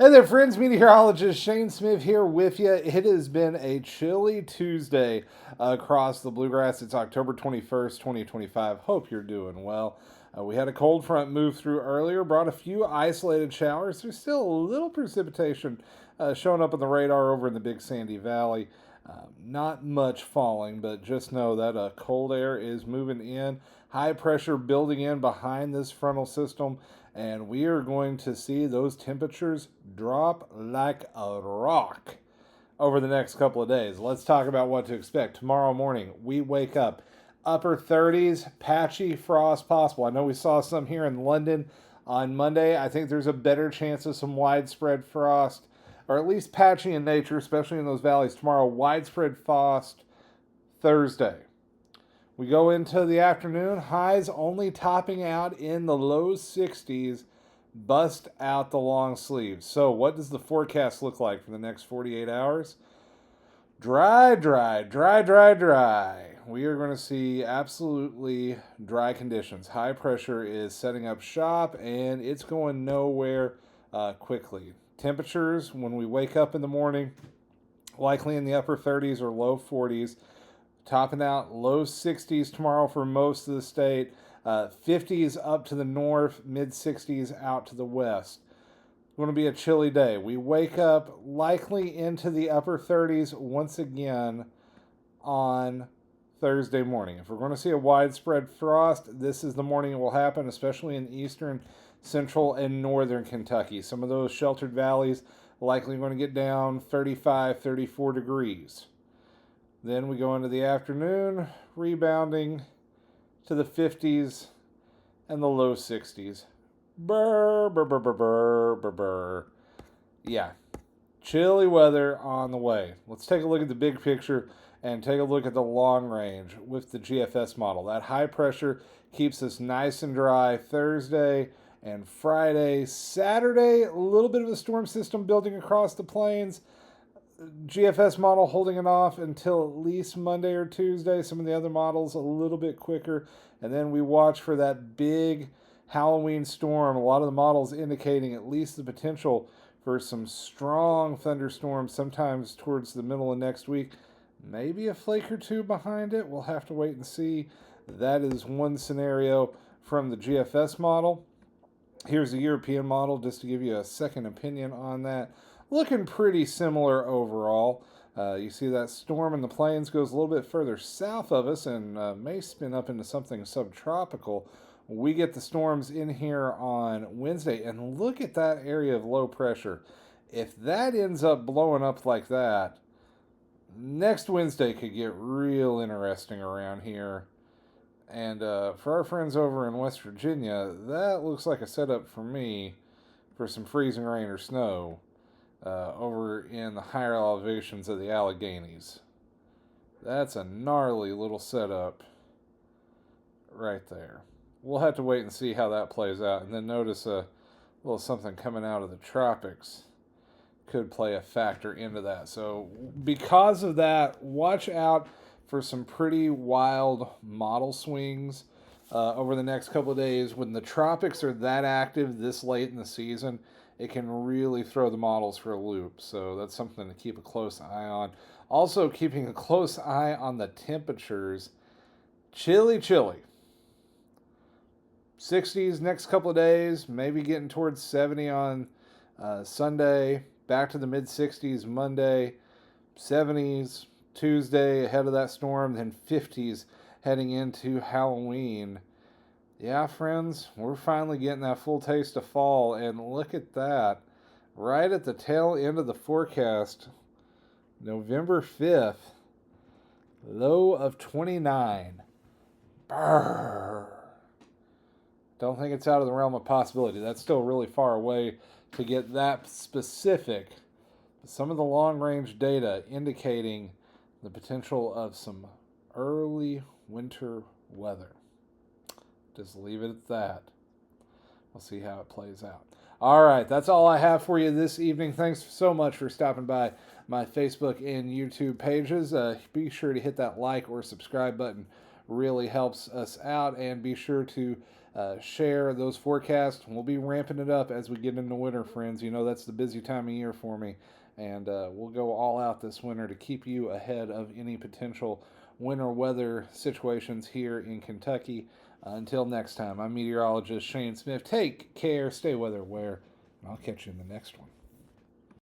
Hey there, friends. Meteorologist Shane Smith here with you. It has been a chilly Tuesday across the Bluegrass. It's October 21st, 2025. Hope you're doing well. We had a cold front move through earlier, brought a few isolated showers. There's still a little precipitation showing up on the radar over in the Big Sandy Valley. Not much falling, but just know that cold air is moving in. High pressure building in behind this frontal system, and we are going to see those temperatures drop like a rock over the next couple of days. Let's talk about what to expect. Tomorrow morning, we wake up upper 30s, patchy frost possible. I know we saw some here in London on Monday. I think there's a better chance of some widespread frost, or at least patchy in nature, especially in those valleys tomorrow. Widespread frost Thursday. We go into the afternoon, highs only topping out in the low 60s, bust out the long sleeves. So what does the forecast look like for the next 48 hours? Dry, dry, dry, dry, dry. We are going to see absolutely dry conditions. High pressure is setting up shop, and it's going nowhere quickly. Temperatures, when we wake up in the morning, likely in the upper 30s or low 40s. Topping out low 60s tomorrow for most of the state. 50s up to the north, mid 60s out to the west. It's going to be a chilly day. We wake up likely into the upper 30s once again on Thursday morning. If we're going to see a widespread frost, this is the morning it will happen, especially in eastern, central, and northern Kentucky. Some of those sheltered valleys likely going to get down 35, 34 degrees. Then we go into the afternoon, rebounding to the 50s and the low 60s. Brr, brr, brr, brr, brr, brr, brr. Yeah, chilly weather on the way. Let's take a look at the big picture and take a look at the long range with the GFS model. That high pressure keeps us nice and dry Thursday and Friday. Saturday, a little bit of a storm system building across the plains. GFS model holding it off until at least Monday or Tuesday. Some of the other models a little bit quicker. And then we watch for that big Halloween storm. A lot of the models indicating at least the potential for some strong thunderstorms sometimes towards the middle of next week. Maybe a flake or two behind it. We'll have to wait and see. That is one scenario from the GFS model. Here's the European model just to give you a second opinion on that. Looking pretty similar overall. You see that storm in the plains goes a little bit further south of us and may spin up into something subtropical. We get the storms in here on Wednesday, and look at that area of low pressure. If that ends up blowing up like that, next Wednesday could get real interesting around here. And for our friends over in West Virginia, that looks like a setup for me for some freezing rain or snow. Over in the higher elevations of the Alleghenies. That's a gnarly little setup right there. We'll have to wait and see how that plays out. And then notice a little something coming out of the tropics could play a factor into that. So because of that, watch out for some pretty wild model swings over the next couple of days. When the tropics are that active this late in the season, it can really throw the models for a loop. So that's something to keep a close eye on. Also, keeping a close eye on the temperatures. Chilly, chilly. 60s next couple of days, maybe getting towards 70 on Sunday. Back to the mid-60s Monday. 70s Tuesday ahead of that storm. Then 50s heading into Halloween. Yeah, friends, we're finally getting that full taste of fall, and look at that. Right at the tail end of the forecast, November 5th, low of 29. Brrr. Don't think it's out of the realm of possibility. That's still really far away to get that specific. Some of the long-range data indicating the potential of some early winter weather. Just leave it at that. We'll see how it plays out. All right, that's all I have for you this evening. Thanks so much for stopping by my Facebook and YouTube pages. Be sure to hit that like or subscribe button. Really helps us out. And be sure to share those forecasts. We'll be ramping it up as we get into winter, friends. You know, that's the busy time of year for me. And we'll go all out this winter to keep you ahead of any potential winter weather situations here in Kentucky. Until next time, I'm meteorologist Shane Smith. Take care, stay weather aware, and I'll catch you in the next one.